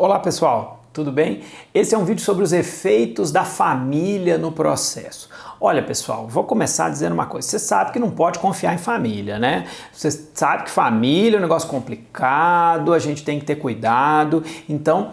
Olá pessoal, tudo bem? Esse é um vídeo sobre os efeitos da família no processo. Olha pessoal, vou começar dizendo uma coisa, você sabe que não pode confiar em família, né? Você sabe que família é um negócio complicado, a gente tem que ter cuidado, então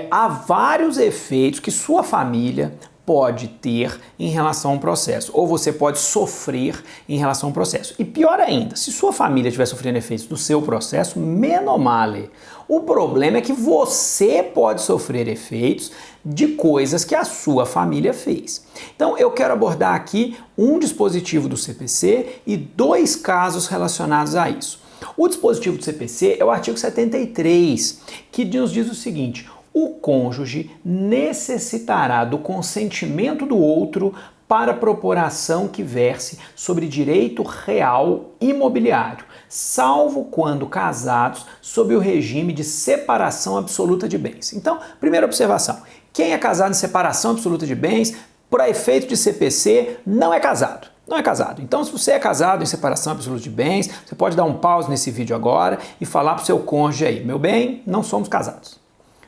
há vários efeitos que sua família pode ter em relação a um processo, ou você pode sofrer em relação a um processo. E pior ainda, se sua família estiver sofrendo efeitos do seu processo, meno male. O problema é que você pode sofrer efeitos de coisas que a sua família fez. Então eu quero abordar aqui um dispositivo do CPC e dois casos relacionados a isso. O dispositivo do CPC é o artigo 73, que nos diz o seguinte: o cônjuge necessitará do consentimento do outro para propor ação que verse sobre direito real imobiliário, salvo quando casados sob o regime de separação absoluta de bens. Então, primeira observação, quem é casado em separação absoluta de bens, para efeito de CPC, não é casado. Não é casado. Então, se você é casado em separação absoluta de bens, você pode dar um pause nesse vídeo agora e falar para o seu cônjuge aí: meu bem, não somos casados.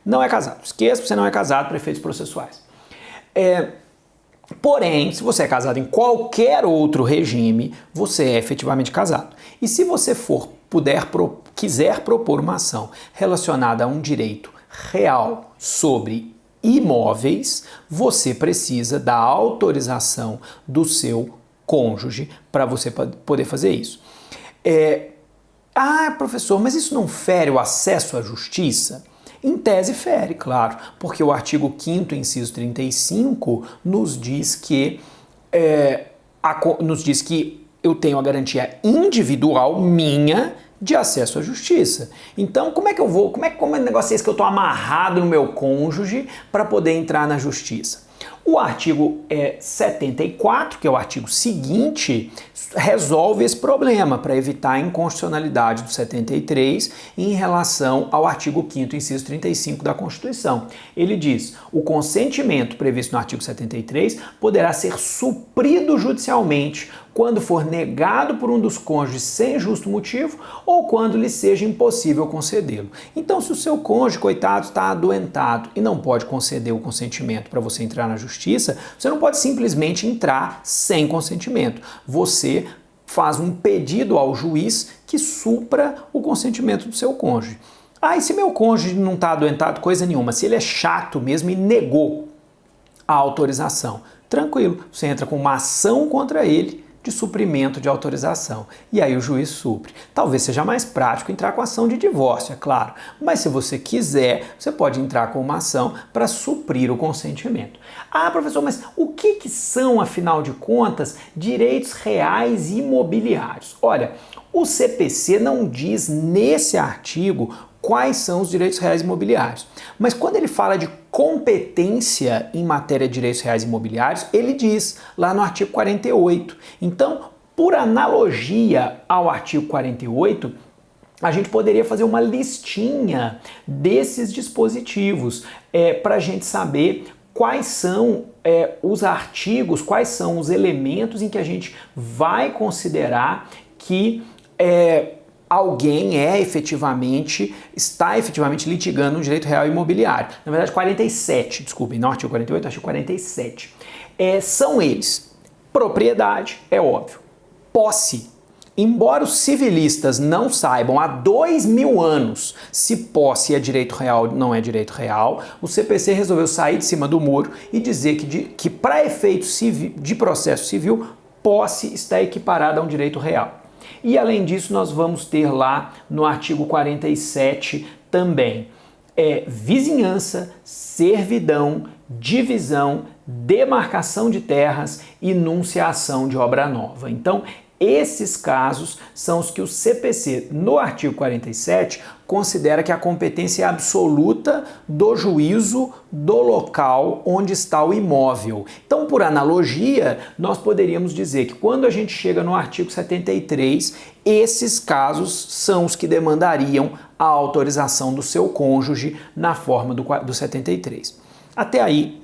Não é casado. Esqueça que você não é casado para efeitos processuais. Porém, se você é casado em qualquer outro regime, você é efetivamente casado. E se você quiser propor uma ação relacionada a um direito real sobre imóveis, você precisa da autorização do seu cônjuge para você poder fazer isso. Professor, mas isso não fere o acesso à justiça? Em tese fere, claro, porque o artigo 5º, inciso 35, nos diz que eu tenho a garantia individual minha de acesso à justiça. Então, como é o negócio é esse que eu estou amarrado no meu cônjuge para poder entrar na justiça? O artigo 74, que é o artigo seguinte, resolve esse problema para evitar a inconstitucionalidade do 73 em relação ao artigo 5º, inciso 35 da Constituição. Ele diz: o consentimento previsto no artigo 73 poderá ser suprido judicialmente quando for negado por um dos cônjuges sem justo motivo ou quando lhe seja impossível concedê-lo. Então, se o seu cônjuge, coitado, está adoentado e não pode conceder o consentimento para você entrar na justiça, você não pode simplesmente entrar sem consentimento. Você faz um pedido ao juiz que supra o consentimento do seu cônjuge. E se meu cônjuge não está adoentado, coisa nenhuma, se ele é chato mesmo e negou a autorização, tranquilo, você entra com uma ação contra ele de suprimento de autorização. E aí o juiz supre. Talvez seja mais prático entrar com ação de divórcio, é claro. Mas se você quiser, você pode entrar com uma ação para suprir o consentimento. Professor, mas o que são, afinal de contas, direitos reais imobiliários? Olha, o CPC não diz nesse artigo quais são os direitos reais imobiliários. Mas quando ele fala de competência em matéria de direitos reais imobiliários, ele diz lá no artigo 48. Então, por analogia ao artigo 48, a gente poderia fazer uma listinha desses dispositivos para a gente saber quais são os artigos, quais são os elementos em que a gente vai considerar que alguém está efetivamente litigando um direito real imobiliário. Na verdade, 47, desculpem, não artigo 48, artigo 47. São eles: propriedade, é óbvio; posse. Embora os civilistas não saibam há 2000 anos se posse é direito real ou não é direito real, o CPC resolveu sair de cima do muro e dizer que para efeitos de processo civil, posse está equiparada a um direito real. E além disso, nós vamos ter lá no artigo 47 também vizinhança, servidão, divisão, demarcação de terras e nunciação de obra nova. Então, esses casos são os que o CPC, no artigo 47, considera que a competência é absoluta do juízo do local onde está o imóvel. Então, por analogia, nós poderíamos dizer que quando a gente chega no artigo 73, esses casos são os que demandariam a autorização do seu cônjuge na forma do 73. Até aí,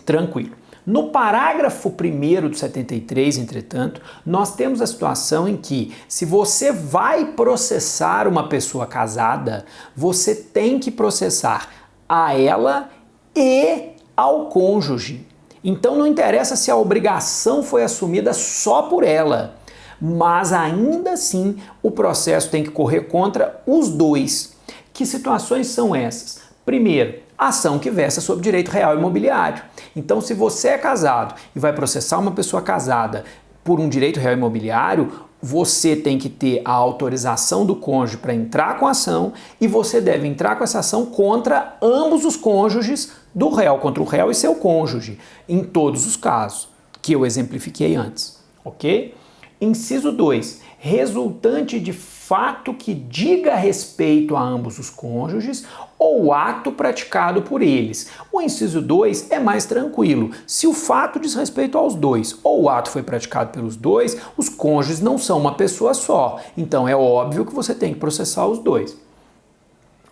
tranquilo. No parágrafo 1º do 73, entretanto, nós temos a situação em que, se você vai processar uma pessoa casada, você tem que processar a ela e ao cônjuge. Então não interessa se a obrigação foi assumida só por ela, mas ainda assim o processo tem que correr contra os dois. Que situações são essas? Primeiro, ação que versa sobre direito real imobiliário. Então, se você é casado e vai processar uma pessoa casada por um direito real imobiliário, você tem que ter a autorização do cônjuge para entrar com a ação e você deve entrar com essa ação contra ambos os cônjuges do réu, contra o réu e seu cônjuge, em todos os casos que eu exemplifiquei antes, ok? Inciso 2. Resultante de fato que diga respeito a ambos os cônjuges ou ato praticado por eles. O inciso 2 é mais tranquilo. Se o fato diz respeito aos dois ou o ato foi praticado pelos dois, os cônjuges não são uma pessoa só. Então é óbvio que você tem que processar os dois.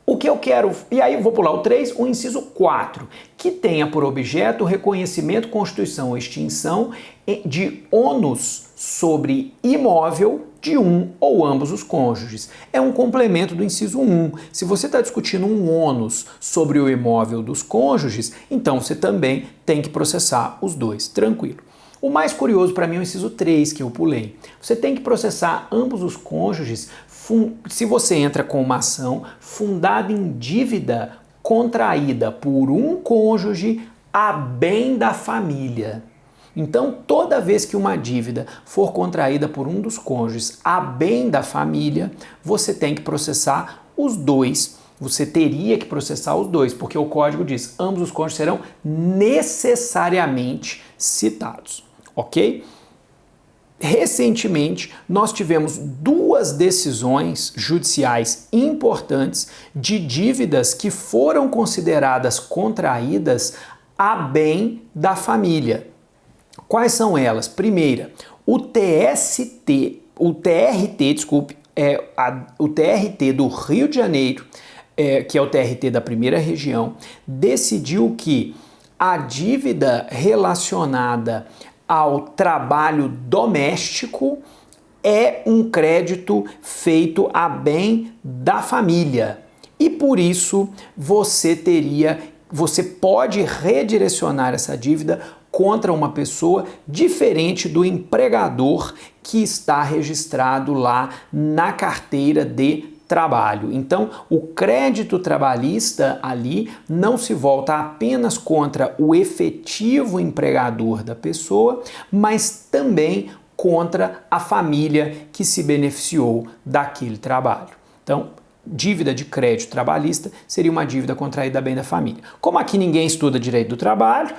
O que eu quero, e aí eu vou pular o 3, o inciso 4, que tenha por objeto o reconhecimento, constituição ou extinção de ônus sobre imóvel de um ou ambos os cônjuges. É um complemento do inciso 1. Se você está discutindo um ônus sobre o imóvel dos cônjuges, então você também tem que processar os dois, tranquilo. O mais curioso para mim é o inciso 3, que eu pulei. Você tem que processar ambos os cônjuges se você entra com uma ação fundada em dívida contraída por um cônjuge a bem da família. Então, toda vez que uma dívida for contraída por um dos cônjuges a bem da família, você tem que processar os dois. Você teria que processar os dois, porque o código diz que ambos os cônjuges serão necessariamente citados, ok? Recentemente, nós tivemos duas decisões judiciais importantes de dívidas que foram consideradas contraídas a bem da família. Quais são elas? Primeira, o TRT do Rio de Janeiro, que é o TRT da primeira região, decidiu que a dívida relacionada ao trabalho doméstico é um crédito feito a bem da família. E por isso você pode redirecionar essa dívida contra uma pessoa diferente do empregador que está registrado lá na carteira de trabalho. Então, o crédito trabalhista ali não se volta apenas contra o efetivo empregador da pessoa, mas também contra a família que se beneficiou daquele trabalho. Então, dívida de crédito trabalhista seria uma dívida contraída a bem da família. Como aqui ninguém estuda direito do trabalho,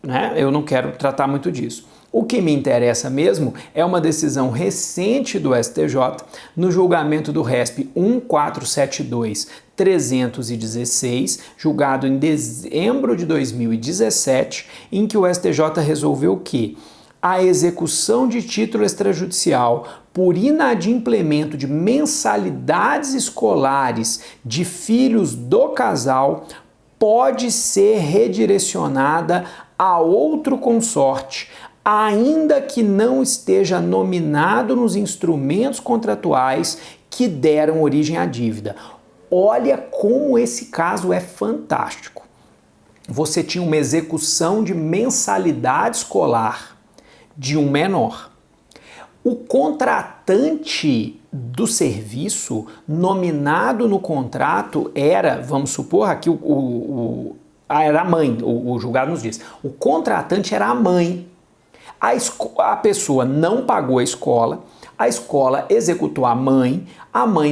né, eu não quero tratar muito disso. O que me interessa mesmo é uma decisão recente do STJ no julgamento do RESP 1472-316, julgado em dezembro de 2017, em que o STJ resolveu que a execução de título extrajudicial por inadimplemento de mensalidades escolares de filhos do casal pode ser redirecionada a outro consorte, ainda que não esteja nominado nos instrumentos contratuais que deram origem à dívida. Olha como esse caso é fantástico. Você tinha uma execução de mensalidade escolar de um menor. O contratante do serviço nominado no contrato era, vamos supor, aqui era a mãe, o julgado nos diz, o contratante era a mãe. A pessoa não pagou a escola executou a mãe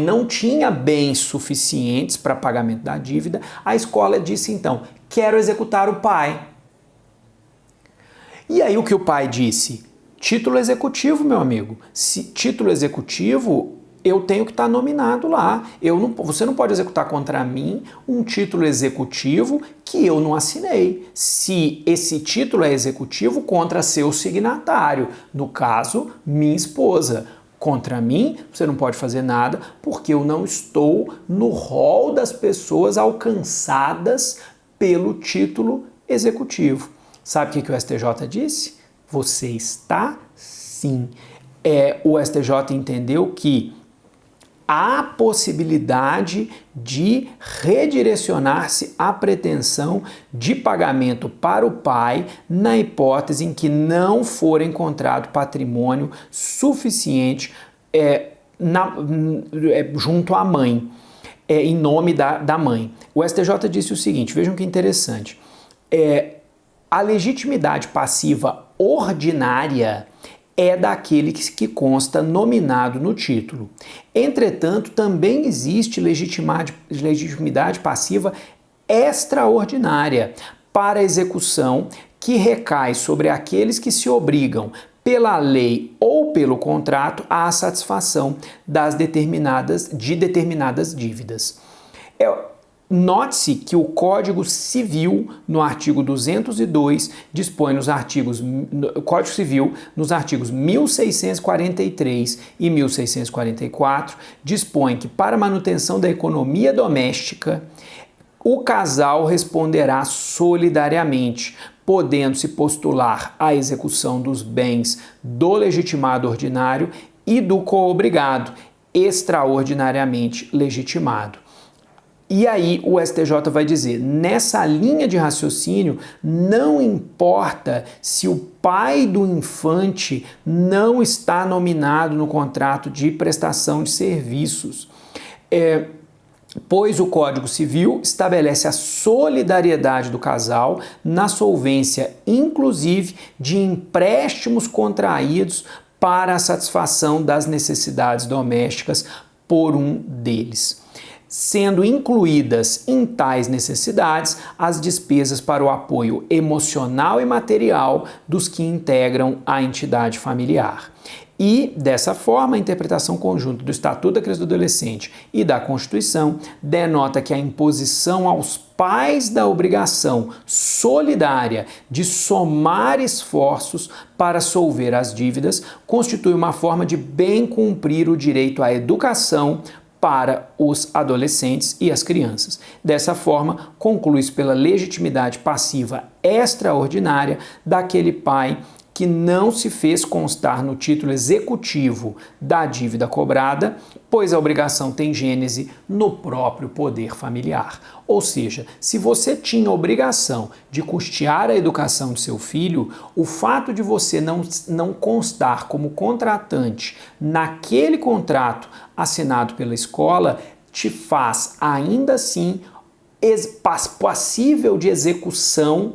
não tinha bens suficientes para pagamento da dívida, a escola disse então, quero executar o pai. E aí o que o pai disse? Título executivo, meu amigo. Título executivo, eu tenho que estar nominado lá. Você não pode executar contra mim um título executivo que eu não assinei. Se esse título é executivo contra seu signatário, no caso, minha esposa. Contra mim, você não pode fazer nada porque eu não estou no rol das pessoas alcançadas pelo título executivo. Sabe o que o STJ disse? Você está sim. O STJ entendeu que há possibilidade de redirecionar-se a pretensão de pagamento para o pai na hipótese em que não for encontrado patrimônio suficiente junto à mãe, em nome da mãe. O STJ disse o seguinte, vejam que interessante, a legitimidade passiva ordinária é daquele que consta nominado no título. Entretanto, também existe legitimidade passiva extraordinária para execução que recai sobre aqueles que se obrigam pela lei ou pelo contrato à satisfação de determinadas dívidas. Note-se que o Código Civil, no artigo 202, dispõe nos artigos 1643 e 1644, dispõe que para manutenção da economia doméstica, o casal responderá solidariamente, podendo-se postular a execução dos bens do legitimado ordinário e do coobrigado, extraordinariamente legitimado. E aí o STJ vai dizer, nessa linha de raciocínio, não importa se o pai do infante não está nominado no contrato de prestação de serviços, pois o Código Civil estabelece a solidariedade do casal na solvência, inclusive, de empréstimos contraídos para a satisfação das necessidades domésticas por um deles, sendo incluídas em tais necessidades as despesas para o apoio emocional e material dos que integram a entidade familiar. E, dessa forma, a interpretação conjunta do Estatuto da Criança e do Adolescente e da Constituição denota que a imposição aos pais da obrigação solidária de somar esforços para solver as dívidas constitui uma forma de bem cumprir o direito à educação para os adolescentes e as crianças. Dessa forma, conclui-se pela legitimidade passiva extraordinária daquele pai que não se fez constar no título executivo da dívida cobrada, pois a obrigação tem gênese no próprio poder familiar. Ou seja, se você tinha obrigação de custear a educação do seu filho, o fato de você não constar como contratante naquele contrato assinado pela escola te faz ainda assim passível de execução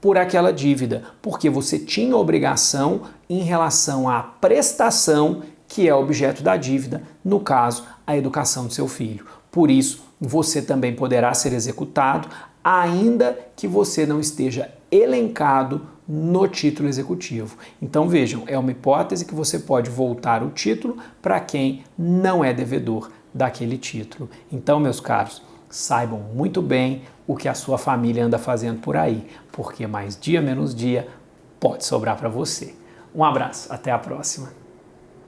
por aquela dívida, porque você tinha obrigação em relação à prestação que é objeto da dívida, no caso, a educação do seu filho. Por isso, você também poderá ser executado, ainda que você não esteja elencado no título executivo. Então vejam, é uma hipótese que você pode voltar o título para quem não é devedor daquele título. Então, meus caros, saibam muito bem o que a sua família anda fazendo por aí, porque mais dia menos dia pode sobrar para você. Um abraço, até a próxima.